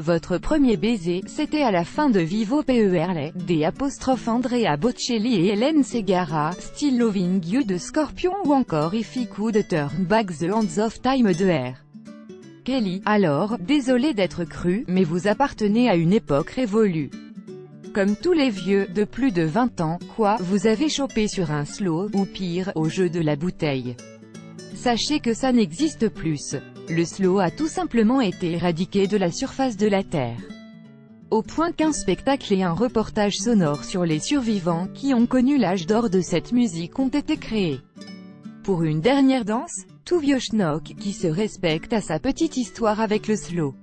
Votre premier baiser, c'était à la fin de Vivo Perle, des apostrophes Andrea Bocelli et Hélène Segara, Still Loving You de Scorpion ou encore If I Could Turn Back the Hands of Time de R. Kelly. Alors, désolé d'être cru, mais vous appartenez à une époque révolue. Comme tous les vieux, de plus de 20 ans, quoi, vous avez chopé sur un slow, ou pire, au jeu de la bouteille. Sachez que ça n'existe plus. Le slow a tout simplement été éradiqué de la surface de la Terre. Au point qu'un spectacle et un reportage sonore sur les survivants qui ont connu l'âge d'or de cette musique ont été créés. Pour une dernière danse, tout vieux schnock qui se respecte a sa petite histoire avec le slow.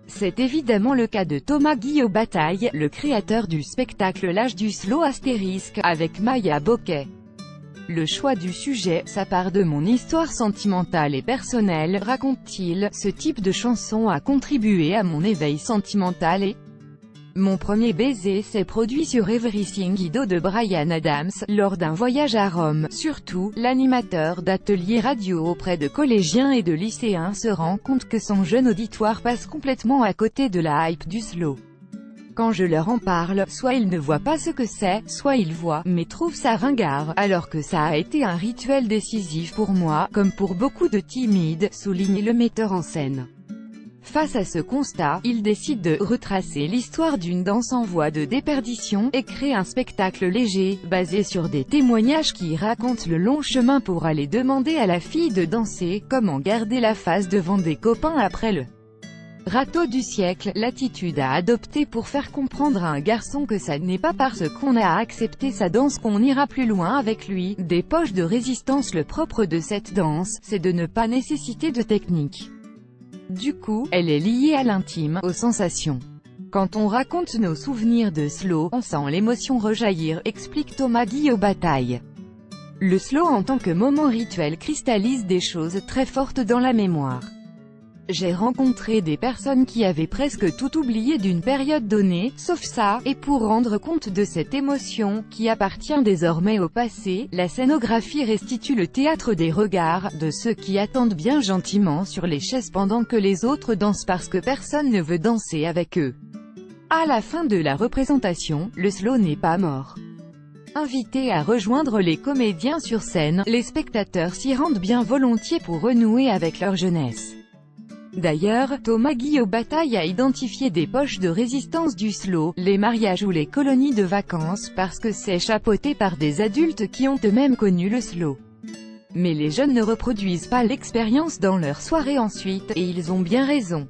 C'est évidemment le cas de Thomas Guillot Bataille, le créateur du spectacle L'âge du slow * avec Maya Bocquet. Le choix du sujet, ça part de mon histoire sentimentale et personnelle, raconte-t-il. Ce type de chanson a contribué à mon éveil sentimental et mon premier baiser s'est produit sur Everything I Do de Bryan Adams, lors d'un voyage à Rome. Surtout, l'animateur d'atelier radio auprès de collégiens et de lycéens se rend compte que son jeune auditoire passe complètement à côté de la hype du slow. Quand je leur en parle, soit ils ne voient pas ce que c'est, soit ils voient, mais trouvent ça ringard, alors que ça a été un rituel décisif pour moi, comme pour beaucoup de timides, souligne le metteur en scène. Face à ce constat, il décide de retracer l'histoire d'une danse en voie de déperdition, et crée un spectacle léger, basé sur des témoignages qui racontent le long chemin pour aller demander à la fille de danser, comment garder la face devant des copains après le râteau du siècle, l'attitude à adopter pour faire comprendre à un garçon que ça n'est pas parce qu'on a accepté sa danse qu'on ira plus loin avec lui, des poches de résistance. Le propre de cette danse, c'est de ne pas nécessiter de technique. Du coup, elle est liée à l'intime, aux sensations. Quand on raconte nos souvenirs de slow, on sent l'émotion rejaillir, explique Thomas Guillot Bataille. Le slow en tant que moment rituel cristallise des choses très fortes dans la mémoire. J'ai rencontré des personnes qui avaient presque tout oublié d'une période donnée, sauf ça, et pour rendre compte de cette émotion, qui appartient désormais au passé, la scénographie restitue le théâtre des regards, de ceux qui attendent bien gentiment sur les chaises pendant que les autres dansent parce que personne ne veut danser avec eux. À la fin de la représentation, le slow n'est pas mort. Invités à rejoindre les comédiens sur scène, les spectateurs s'y rendent bien volontiers pour renouer avec leur jeunesse. D'ailleurs, Thomas Guillot Bataille a identifié des poches de résistance du slow, les mariages ou les colonies de vacances, parce que c'est chapeauté par des adultes qui ont eux-mêmes connu le slow. Mais les jeunes ne reproduisent pas l'expérience dans leur soirée ensuite, et ils ont bien raison.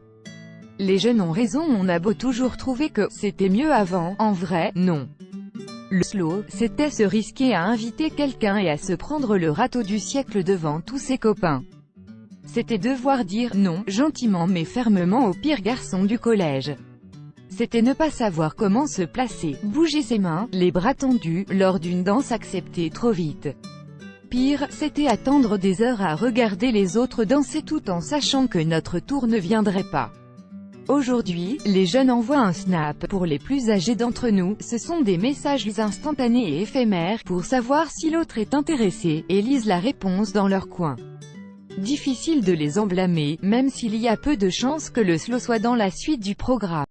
Les jeunes ont raison, on a beau toujours trouver que c'était mieux avant, en vrai, non. Le slow, c'était se risquer à inviter quelqu'un et à se prendre le râteau du siècle devant tous ses copains. C'était devoir dire non, gentiment mais fermement au pire garçon du collège. C'était ne pas savoir comment se placer, bouger ses mains, les bras tendus, lors d'une danse acceptée trop vite. Pire, c'était attendre des heures à regarder les autres danser tout en sachant que notre tour ne viendrait pas. Aujourd'hui, les jeunes envoient un snap. Pour les plus âgés d'entre nous, ce sont des messages instantanés et éphémères, pour savoir si l'autre est intéressé, et lisent la réponse dans leur coin. Difficile de les en blâmer, même s'il y a peu de chances que le slow soit dans la suite du programme.